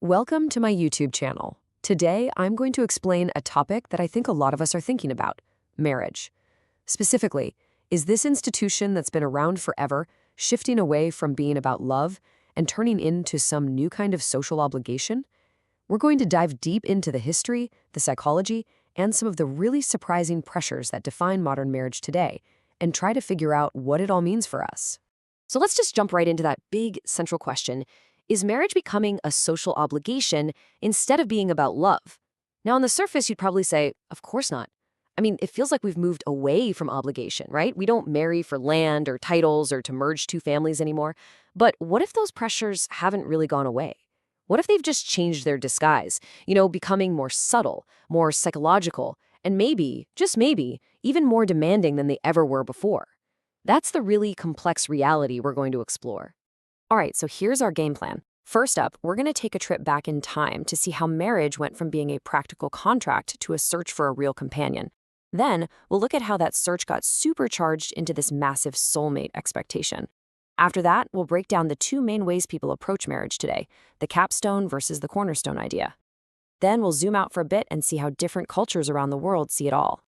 Welcome to my YouTube channel. Today, I'm going to explain a topic that I think a lot of us are thinking about: marriage. Specifically, is this institution that's been around forever shifting away from being about love and turning into some new kind of social obligation? We're going to dive deep into the history, the psychology, and some of the really surprising pressures that define modern marriage today, and try to figure out what it all means for us. So let's just jump right into that big central question. Is marriage becoming a social obligation instead of being about love? Now, on the surface, you'd probably say, of course not. I mean, it feels like we've moved away from obligation, right? We don't marry for land or titles or to merge two families anymore. But what if those pressures haven't really gone away? What if they've just changed their disguise, becoming more subtle, more psychological, and maybe, just maybe, even more demanding than they ever were before? That's the really complex reality we're going to explore. All right, so here's our game plan. First up, we're going to take a trip back in time to see how marriage went from being a practical contract to a search for a real companion. Then, we'll look at how that search got supercharged into this massive soulmate expectation. After that, we'll break down the two main ways people approach marriage today: the capstone versus the cornerstone idea. Then we'll zoom out for a bit and see how different cultures around the world see it all.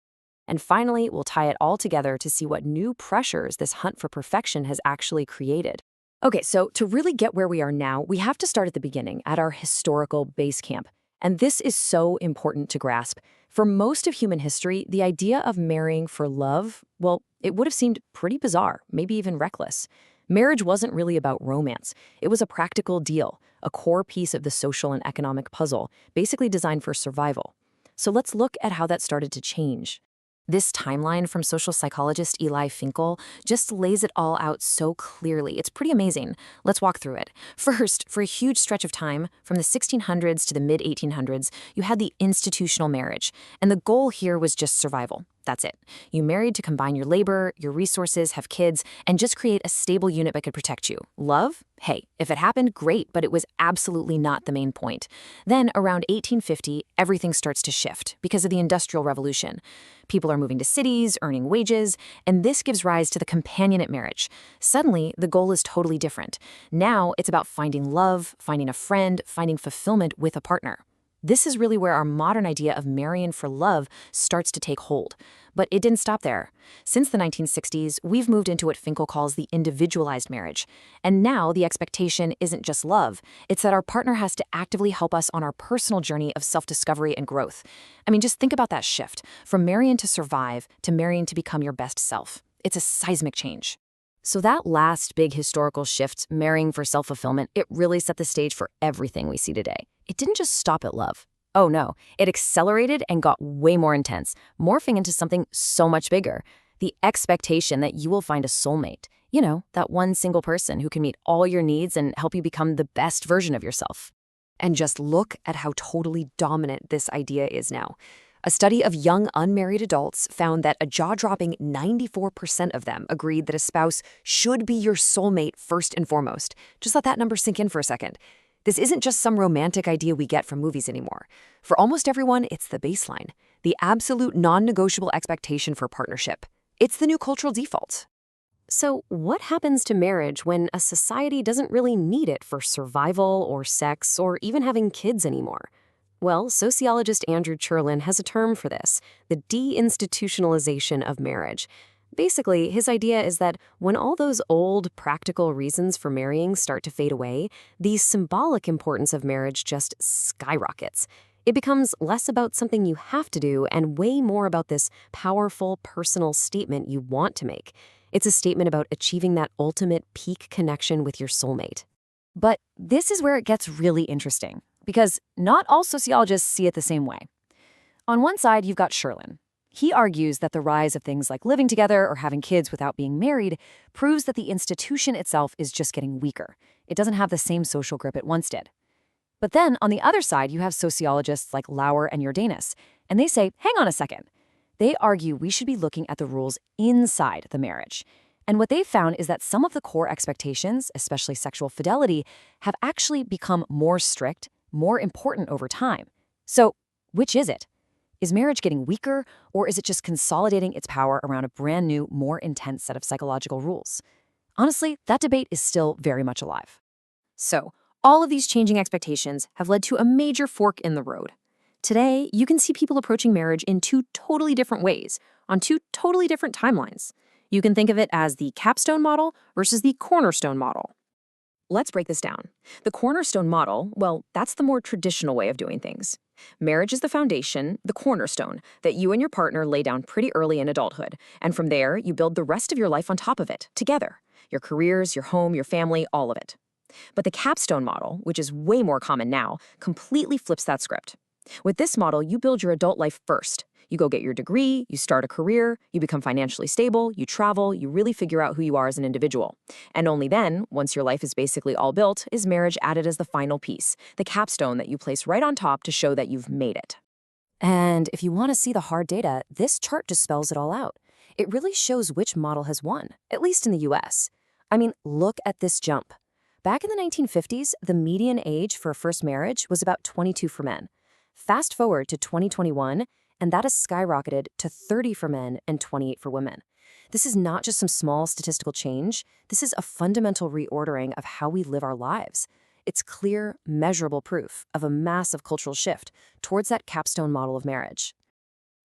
And finally, we'll tie it all together to see what new pressures this hunt for perfection has actually created. Okay, so to really get where we are now, we have to start at the beginning, at our historical base camp. And this is so important to grasp. For most of human history, the idea of marrying for love, well, it would have seemed pretty bizarre, maybe even reckless. Marriage wasn't really about romance. It was a practical deal, a core piece of the social and economic puzzle, basically designed for survival. So let's look at how that started to change. This timeline from social psychologist Eli Finkel just lays it all out so clearly. It's pretty amazing. Let's walk through it. First, for a huge stretch of time, from the 1600s to the mid-1800s, you had the institutional marriage, and the goal here was just survival. That's it. You married to combine your labor, your resources, have kids, and just create a stable unit that could protect you. Love? Hey, if it happened, great, but it was absolutely not the main point. Then, around 1850, everything starts to shift because of the Industrial Revolution. People are moving to cities, earning wages, and this gives rise to the companionate marriage. Suddenly, the goal is totally different. Now, it's about finding love, finding a friend, finding fulfillment with a partner. This is really where our modern idea of marrying for love starts to take hold. But it didn't stop there. Since the 1960s, we've moved into what Finkel calls the individualized marriage. And now the expectation isn't just love. It's that our partner has to actively help us on our personal journey of self-discovery and growth. I mean, just think about that shift, from marrying to survive to marrying to become your best self. It's a seismic change. So that last big historical shift, marrying for self-fulfillment, it really set the stage for everything we see today. It didn't just stop at love. Oh no, it accelerated and got way more intense, morphing into something so much bigger. The expectation that you will find a soulmate. That one single person who can meet all your needs and help you become the best version of yourself. And just look at how totally dominant this idea is now. A study of young unmarried adults found that a jaw-dropping 94% of them agreed that a spouse should be your soulmate first and foremost. Just let that number sink in for a second. This isn't just some romantic idea we get from movies anymore. For almost everyone, it's the baseline, the absolute non-negotiable expectation for partnership. It's the new cultural default. So what happens to marriage when a society doesn't really need it for survival or sex or even having kids anymore? Well, sociologist Andrew Cherlin has a term for this: the deinstitutionalization of marriage. Basically, his idea is that when all those old, practical reasons for marrying start to fade away, the symbolic importance of marriage just skyrockets. It becomes less about something you have to do and way more about this powerful, personal statement you want to make. It's a statement about achieving that ultimate peak connection with your soulmate. But this is where it gets really interesting, because not all sociologists see it the same way. On one side, you've got Cherlin. He argues that the rise of things like living together or having kids without being married proves that the institution itself is just getting weaker. It doesn't have the same social grip it once did. But then, on the other side, you have sociologists like Lauer and Jordanus, and they say, hang on a second. They argue we should be looking at the rules inside the marriage. And what they've found is that some of the core expectations, especially sexual fidelity, have actually become more strict, more important over time. So, which is it? Is marriage getting weaker, or is it just consolidating its power around a brand new, more intense set of psychological rules? Honestly, that debate is still very much alive. So, All of these changing expectations have led to a major fork in the road. Today, you can see people approaching marriage in two totally different ways, on two totally different timelines. You can think of it as the capstone model versus the cornerstone model. Let's break this down. The cornerstone model, well, that's the more traditional way of doing things. Marriage is the foundation, the cornerstone, that you and your partner lay down pretty early in adulthood, and from there, you build the rest of your life on top of it, together. Your careers, your home, your family, all of it. But the capstone model, which is way more common now, completely flips that script. With this model, you build your adult life first. You go get your degree, you start a career, you become financially stable, you travel, you really figure out who you are as an individual. And only then, once your life is basically all built, is marriage added as the final piece, the capstone that you place right on top to show that you've made it. And if you want to see the hard data, this chart just spells it all out. It really shows which model has won, at least in the US. I mean, look at this jump. Back in the 1950s, the median age for a first marriage was about 22 for men. Fast forward to 2021, and that has skyrocketed to 30 for men and 28 for women. This is not just some small statistical change. This is a fundamental reordering of how we live our lives. It's clear, measurable proof of a massive cultural shift towards that capstone model of marriage.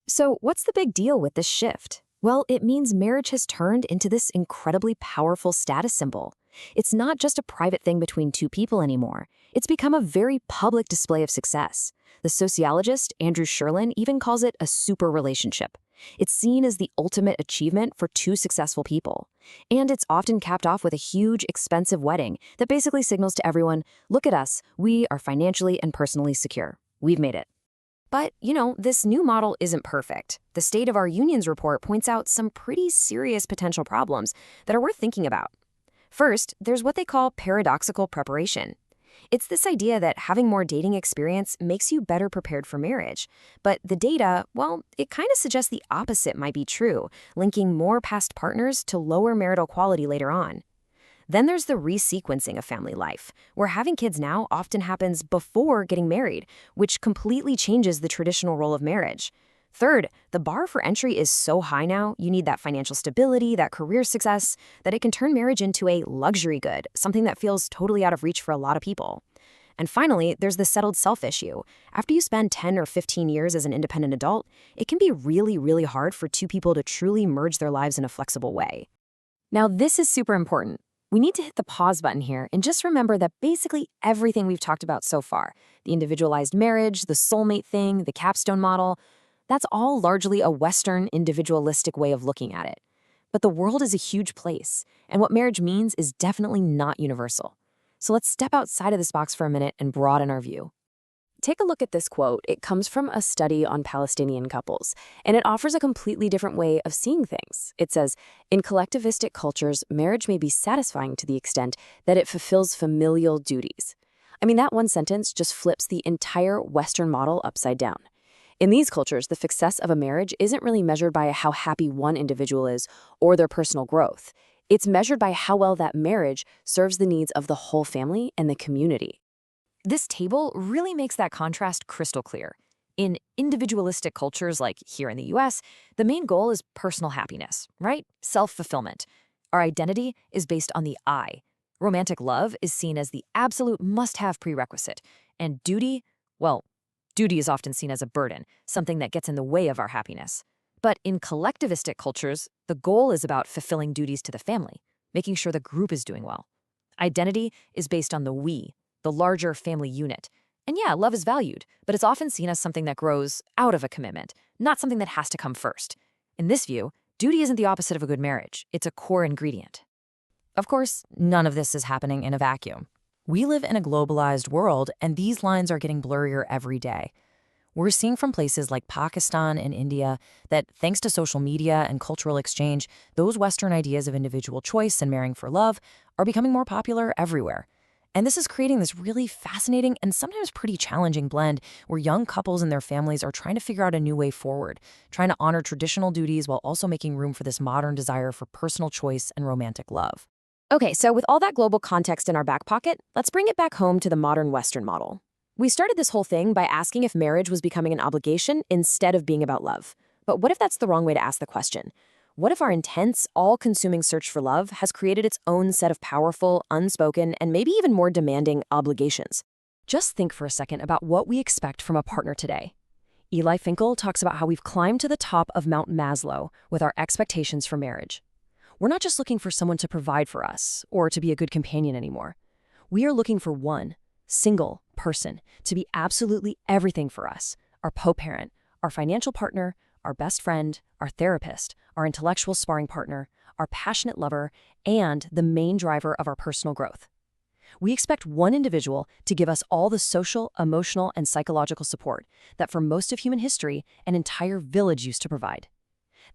So what's the big deal with this shift? Well, it means marriage has turned into this incredibly powerful status symbol. It's not just a private thing between two people anymore. It's become a very public display of success. The sociologist Andrew Sherlin even calls it a super relationship. It's seen as the ultimate achievement for two successful people. And it's often capped off with a huge, expensive wedding that basically signals to everyone, look at us, we are financially and personally secure. We've made it. But, this new model isn't perfect. The State of Our Unions report points out some pretty serious potential problems that are worth thinking about. First, there's what they call paradoxical preparation. It's this idea that having more dating experience makes you better prepared for marriage. But the data, well, it kind of suggests the opposite might be true, linking more past partners to lower marital quality later on. Then there's the resequencing of family life, where having kids now often happens before getting married, which completely changes the traditional role of marriage. Third, the bar for entry is so high now, you need that financial stability, that career success, that it can turn marriage into a luxury good, something that feels totally out of reach for a lot of people. And finally, there's the settled self issue. After you spend 10 or 15 years as an independent adult, it can be really, really hard for two people to truly merge their lives in a flexible way. Now, this is super important. We need to hit the pause button here and just remember that basically everything we've talked about so far, the individualized marriage, the soulmate thing, the capstone model, that's all largely a Western individualistic way of looking at it. But the world is a huge place, and what marriage means is definitely not universal. So let's step outside of this box for a minute and broaden our view. Take a look at this quote. It comes from a study on Palestinian couples, and it offers a completely different way of seeing things. It says, in collectivistic cultures, marriage may be satisfying to the extent that it fulfills familial duties. I mean, that one sentence just flips the entire Western model upside down. In these cultures, the success of a marriage isn't really measured by how happy one individual is or their personal growth. It's measured by how well that marriage serves the needs of the whole family and the community. This table really makes that contrast crystal clear. In individualistic cultures like here in the US, the main goal is personal happiness, right? Self-fulfillment. Our identity is based on the I. Romantic love is seen as the absolute must-have prerequisite. And duty, well, duty is often seen as a burden, something that gets in the way of our happiness. But in collectivistic cultures, the goal is about fulfilling duties to the family, making sure the group is doing well. Identity is based on the we, the larger family unit. And yeah, love is valued, but it's often seen as something that grows out of a commitment, not something that has to come first. In this view, duty isn't the opposite of a good marriage. It's a core ingredient. Of course, none of this is happening in a vacuum. We live in a globalized world, and these lines are getting blurrier every day. We're seeing from places like Pakistan and India that, thanks to social media and cultural exchange, those Western ideas of individual choice and marrying for love are becoming more popular everywhere. And this is creating this really fascinating and sometimes pretty challenging blend where young couples and their families are trying to figure out a new way forward, trying to honor traditional duties while also making room for this modern desire for personal choice and romantic love. Okay, so with all that global context in our back pocket, let's bring it back home to the modern Western model. We started this whole thing by asking if marriage was becoming an obligation instead of being about love. But what if that's the wrong way to ask the question? What if our intense, all-consuming search for love has created its own set of powerful, unspoken, and maybe even more demanding obligations? Just think for a second about what we expect from a partner today. Eli Finkel talks about how we've climbed to the top of Mount Maslow with our expectations for marriage. We're not just looking for someone to provide for us or to be a good companion anymore. We are looking for one single person to be absolutely everything for us: our co-parent, our financial partner, our best friend, our therapist, our intellectual sparring partner, our passionate lover, and the main driver of our personal growth. We expect one individual to give us all the social, emotional, and psychological support that for most of human history, an entire village used to provide.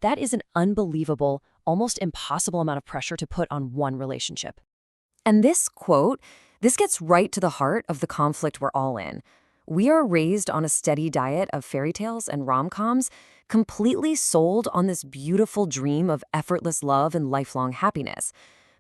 That is an unbelievable, almost impossible amount of pressure to put on one relationship. And this quote, this gets right to the heart of the conflict we're all in. We are raised on a steady diet of fairy tales and rom-coms, completely sold on this beautiful dream of effortless love and lifelong happiness.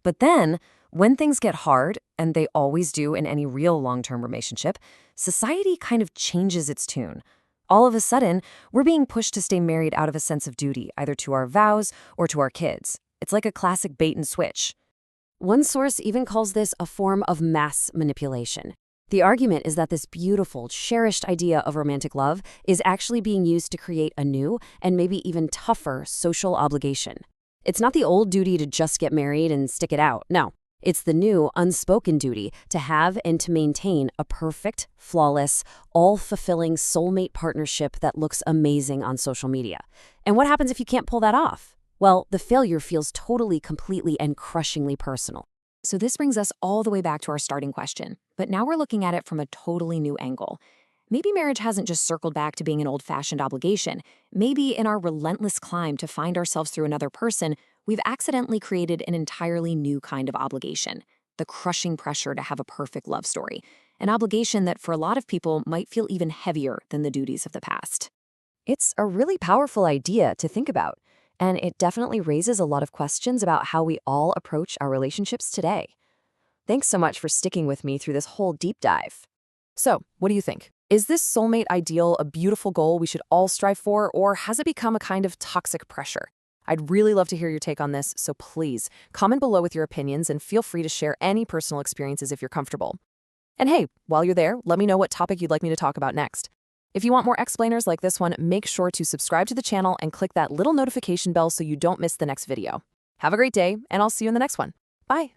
But then, when things get hard, and they always do in any real long-term relationship, society kind of changes its tune. All of a sudden, we're being pushed to stay married out of a sense of duty, either to our vows or to our kids. It's like a classic bait and switch. One source even calls this a form of mass manipulation. The argument is that this beautiful, cherished idea of romantic love is actually being used to create a new and maybe even tougher social obligation. It's not the old duty to just get married and stick it out. No, it's the new, unspoken duty to have and to maintain a perfect, flawless, all-fulfilling soulmate partnership that looks amazing on social media. And what happens if you can't pull that off? Well, the failure feels totally, completely, and crushingly personal. So this brings us all the way back to our starting question, but now we're looking at it from a totally new angle. Maybe marriage hasn't just circled back to being an old-fashioned obligation. Maybe in our relentless climb to find ourselves through another person, we've accidentally created an entirely new kind of obligation: the crushing pressure to have a perfect love story, an obligation that for a lot of people might feel even heavier than the duties of the past. It's a really powerful idea to think about. And it definitely raises a lot of questions about how we all approach our relationships today. Thanks so much for sticking with me through this whole deep dive. So, what do you think? Is this soulmate ideal a beautiful goal we should all strive for, or has it become a kind of toxic pressure? I'd really love to hear your take on this, so please comment below with your opinions and feel free to share any personal experiences if you're comfortable. And hey, while you're there, let me know what topic you'd like me to talk about next. If you want more explainers like this one, make sure to subscribe to the channel and click that little notification bell so you don't miss the next video. Have a great day, and I'll see you in the next one. Bye.